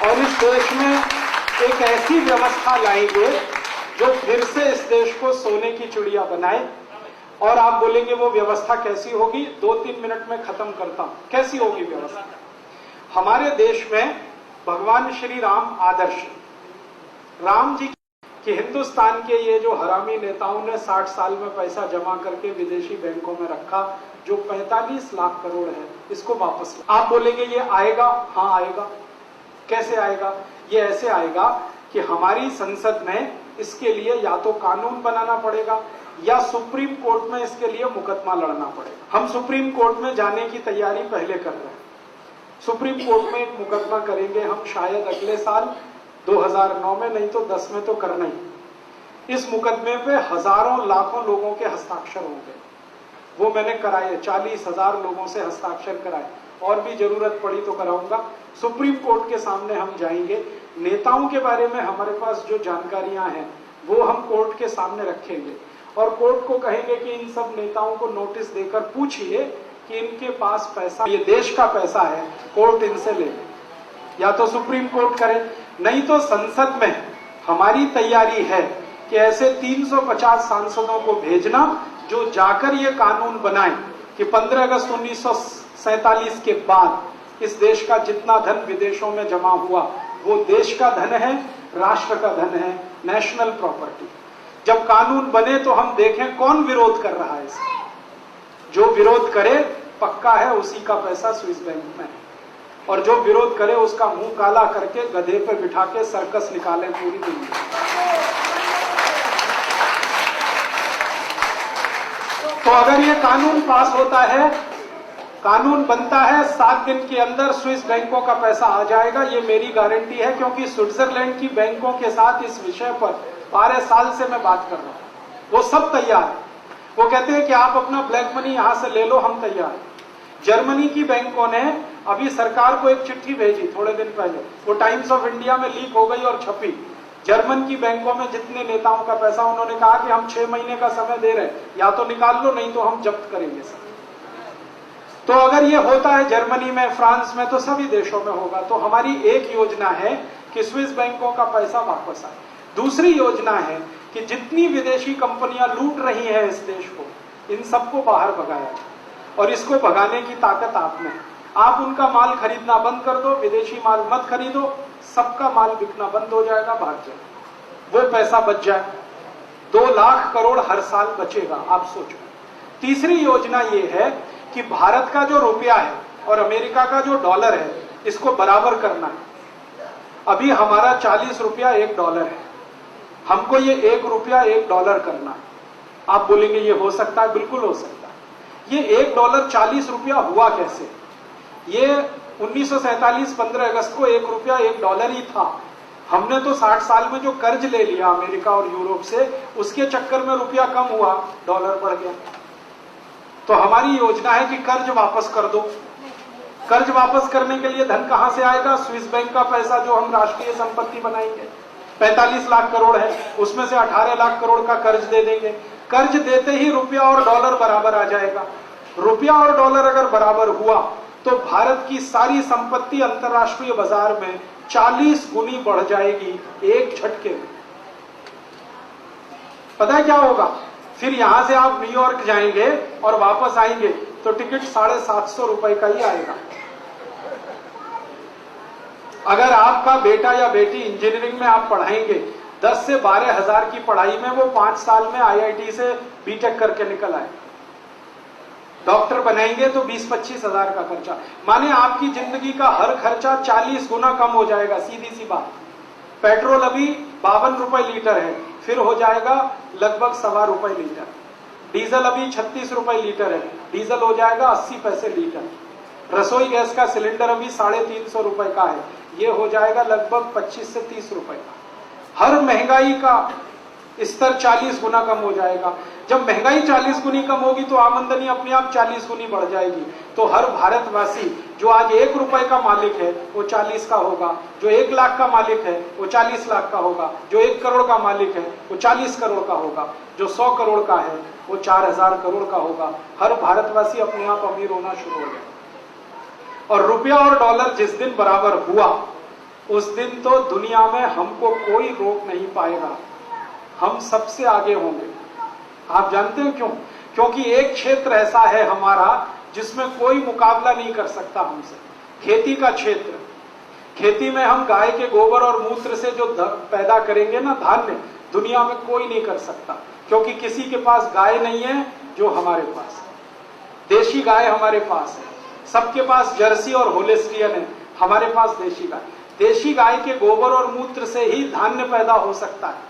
और इस देश में एक ऐसी व्यवस्था लाएंगे जो फिर से इस देश को सोने की चिड़िया बनाए। और आप बोलेंगे वो व्यवस्था कैसी होगी, 2-3 मिनट में खत्म करता हूं। कैसी होगी व्यवस्था? हमारे देश में भगवान श्री राम आदर्श, राम जी कि हिंदुस्तान के ये जो हरामी नेताओं ने 60 साल में पैसा जमा करके विदेशी बैंकों में रखा, जो 45 लाख करोड़ है, इसको वापस। आप बोलेंगे ये आएगा? हाँ आएगा। कैसे आएगा? ये ऐसे आएगा कि हमारी संसद में इसके लिए या तो कानून बनाना पड़ेगा या सुप्रीम कोर्ट में इसके लिए मुकदमा लड़ना पड़ेगा। हम सुप्रीम कोर्ट में जाने की तैयारी पहले कर रहे हैं। सुप्रीम कोर्ट में एक मुकदमा करेंगे हम शायद अगले साल 2009 में, नहीं तो 10 में तो करना ही। इस मुकदमे पे हजारों लाखों लोगों के हस्ताक्षर होंगे। वो मैंने कराए, 40,000 लोगों से हस्ताक्षर कराए, और भी जरूरत पड़ी तो कराऊंगा। सुप्रीम कोर्ट के सामने हम जाएंगे। नेताओं के बारे में हमारे पास जो जानकारियां हैं वो हम कोर्ट के सामने रखेंगे और कोर्ट को कहेंगे कि इन सब नेताओं को नोटिस देकर पूछिए कि इनके पास पैसा, ये देश का पैसा है, कोर्ट इनसे ले। या तो सुप्रीम कोर्ट करे, नहीं तो संसद में हमारी तैयारी है कि ऐसे 350 सांसदों को भेजना जो जाकर ये कानून बनाए कि 15 अगस्त 1947 के बाद इस देश का जितना धन विदेशों में जमा हुआ वो देश का धन है, राष्ट्र का धन है, नेशनल प्रॉपर्टी। जब कानून बने तो हम देखें कौन विरोध कर रहा है इसका। जो विरोध करे पक्का है उसी का पैसा स्विस बैंक में है, और जो विरोध करे उसका मुंह काला करके गधे पे बिठा के सर्कस निकाले पूरी दुनिया। तो अगर ये कानून पास होता है, कानून बनता है, 7 दिन के अंदर स्विस बैंकों का पैसा आ जाएगा, ये मेरी गारंटी है। क्योंकि स्विट्जरलैंड की बैंकों के साथ इस विषय पर 12 साल से मैं बात कर रहा हूं। वो सब तैयार है। वो कहते हैं कि आप अपना ब्लैक मनी यहां से ले लो, हम तैयार हैं। जर्मनी की बैंकों ने अभी सरकार को एक चिट्ठी भेजी थोड़े दिन पहले, वो टाइम्स ऑफ इंडिया में लीक हो गई और छपी। जर्मन की बैंकों में जितने नेताओं का पैसा, उन्होंने कहा कि हम 6 महीने का समय दे रहे हैं, या तो निकाल लो नहीं तो हम जब्त करेंगे सब। तो अगर ये होता है जर्मनी में, फ्रांस में, तो सभी देशों में होगा। तो हमारी एक योजना है कि स्विस बैंकों का पैसा वापस आए। दूसरी योजना है कि जितनी विदेशी कंपनियां लूट रही हैं इस देश को, इन सबको बाहर भगाया जाए। और इसको भगाने की ताकत आप में है। आप उनका माल खरीदना बंद कर दो, विदेशी माल मत खरीदो, सबका माल बिकना बंद हो जाएगा, भाग जाए, वो पैसा बच जाए। 2 लाख करोड़ हर साल बचेगा, आप सोचो। तीसरी योजना ये है कि भारत का जो रुपया है और अमेरिका का जो डॉलर है, इसको बराबर करना है। अभी हमारा 40 रुपया 1 डॉलर है, हमको ये 1 रुपया 1 डॉलर करना है। आप बोलेंगे ये हो सकता है? बिल्कुल हो सकता है। ये 1 डॉलर 40 रुपया हुआ कैसे? ये 1947 15 अगस्त को 1 रुपया 1 डॉलर ही था। हमने तो 60 साल में जो कर्ज ले लिया अमेरिका और यूरोप से, उसके चक्कर में रुपया कम हुआ, डॉलर बढ़ गया। तो हमारी योजना है कि कर्ज वापस कर दो। कर्ज वापस करने के लिए धन कहां से आएगा? स्विस बैंक का पैसा जो हम राष्ट्रीय संपत्ति बनाएंगे, 45 लाख करोड़ है, उसमें से 18 लाख करोड़ का कर्ज दे देंगे। कर्ज देते ही रुपया और डॉलर बराबर आ जाएगा। रुपया और डॉलर अगर बराबर हुआ तो भारत की सारी संपत्ति अंतर्राष्ट्रीय बाजार में 40 गुनी बढ़ जाएगी एक झटके में। पता है क्या होगा? फिर यहां से आप न्यूयॉर्क जाएंगे और वापस आएंगे तो टिकट 750 रुपए का ही आएगा। अगर आपका बेटा या बेटी इंजीनियरिंग में आप पढ़ाएंगे, 10 से 12 हजार की पढ़ाई में वो 5 साल में IIT से बीटेक करके निकल आए। डॉक्टर बनाएंगे तो 20-25 हजार का खर्चा, माने आपकी जिंदगी का हर खर्चा 40 गुना कम हो जाएगा। सीधी सी बात। पेट्रोल अभी 52 रुपए लीटर है, फिर हो जाएगा लगभग 1.25 रुपए लीटर। डीजल अभी 36 रुपए लीटर है, डीजल हो जाएगा 80 पैसे लीटर। रसोई गैस का सिलेंडर अभी 350 रुपए का है, ये हो जाएगा लगभग 25 से 30 रुपए का। हर महंगाई का स्तर 40 गुना कम हो जाएगा। जब महंगाई 40 गुनी कम होगी तो आमदनी अपने आप 40 गुनी बढ़ जाएगी। तो हर भारतवासी जो आज 1 रुपए का मालिक है वो 40 का होगा, जो 1 लाख का मालिक है वो 40 लाख का होगा, जो 1 करोड़ का मालिक है वो 40 करोड़ का होगा, जो 100 करोड़ का है वो 4000 करोड़ का होगा। हर भारतवासी अपने आप अमीर होना शुरू हो गया। और रुपया और डॉलर जिस दिन बराबर हुआ उस दिन तो दुनिया में हमको कोई रोक नहीं पाएगा, हम सबसे आगे होंगे। आप जानते हैं क्यों? क्योंकि एक क्षेत्र ऐसा है हमारा जिसमें कोई मुकाबला नहीं कर सकता हमसे, खेती का क्षेत्र। खेती में हम गाय के गोबर और मूत्र से जो पैदा करेंगे ना धान्य, दुनिया में कोई नहीं कर सकता, क्योंकि किसी के पास गाय नहीं है जो हमारे पास है। देशी गाय हमारे पास है, सबके पास जर्सी और होलिस्टियन है, हमारे पास देशी गाय। देशी गाय के गोबर और मूत्र से ही धान्य पैदा हो सकता है,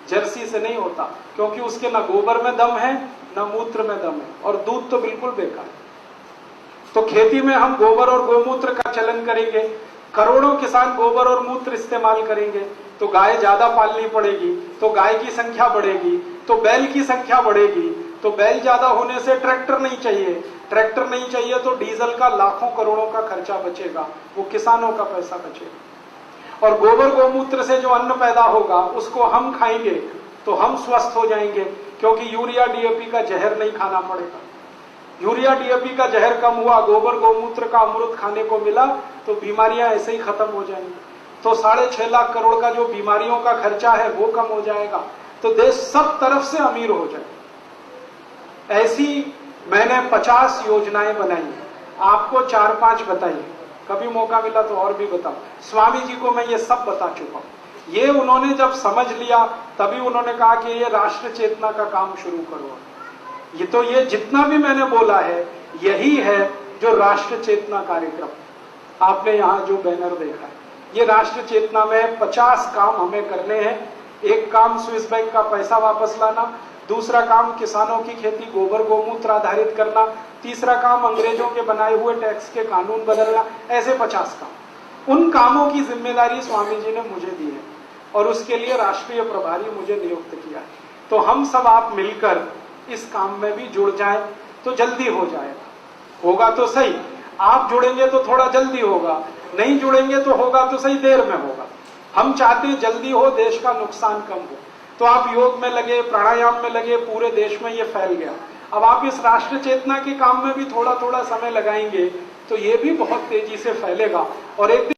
जर्सी से नहीं होता, क्योंकि उसके ना गोबर में दम है ना मूत्र में दम है, और दूध तो बिल्कुल बेकार है। तो खेती में हम गोबर और गोमूत्र का चलन करेंगे, करोड़ों किसान गोबर और मूत्र इस्तेमाल करेंगे, तो गाय ज्यादा पालनी पड़ेगी, तो गाय की संख्या बढ़ेगी, तो बैल की संख्या बढ़ेगी, तो बैल ज्यादा होने से ट्रैक्टर नहीं चाहिए, ट्रैक्टर नहीं चाहिए तो डीजल का लाखों करोड़ों का खर्चा बचेगा, वो किसानों का पैसा बचेगा। और गोबर गोमूत्र से जो अन्न पैदा होगा उसको हम खाएंगे तो हम स्वस्थ हो जाएंगे, क्योंकि यूरिया डीएपी का जहर नहीं खाना पड़ेगा। यूरिया डीएपी का जहर कम हुआ, गोबर गोमूत्र का अमृत खाने को मिला, तो बीमारियां ऐसे ही खत्म हो जाएंगी। तो 6.5 लाख करोड़ का जो बीमारियों का खर्चा है वो कम हो जाएगा, तो देश सब तरफ से अमीर हो जाए। ऐसी मैंने 50 योजनाएं बनाई हैं, आपको 4-5 बताइए, कभी मौका मिला तो और भी बताऊं। स्वामी जी को मैं ये सब बता चुका हूं। ये उन्होंने जब समझ लिया तभी उन्होंने कहा कि ये राष्ट्र चेतना का काम शुरू करो। ये जितना भी मैंने बोला है यही है जो राष्ट्र चेतना कार्यक्रम। आपने यहाँ जो बैनर देखा है, ये राष्ट्र चेतना में 50 काम हमें करने हैं। एक काम स्विस बैंक का पैसा वापस लाना, दूसरा काम किसानों की खेती गोबर गोमूत्र आधारित करना, तीसरा काम अंग्रेजों के बनाए हुए टैक्स के कानून बदलना, ऐसे 50 काम। उन कामों की जिम्मेदारी स्वामी जी ने मुझे दी है और उसके लिए राष्ट्रीय प्रभारी मुझे नियुक्त किया है। तो हम सब आप मिलकर इस काम में भी जुड़ जाएं तो जल्दी हो जाएगा। होगा तो सही, आप जुड़ेंगे तो थोड़ा जल्दी होगा, नहीं जुड़ेंगे तो होगा तो सही देर में होगा। हम चाहते हैं जल्दी हो, देश का नुकसान कम हो। तो आप योग में लगे, प्राणायाम में लगे, पूरे देश में ये फैल गया। अब आप इस राष्ट्र चेतना के काम में भी थोड़ा थोड़ा समय लगाएंगे तो ये भी बहुत तेजी से फैलेगा और एक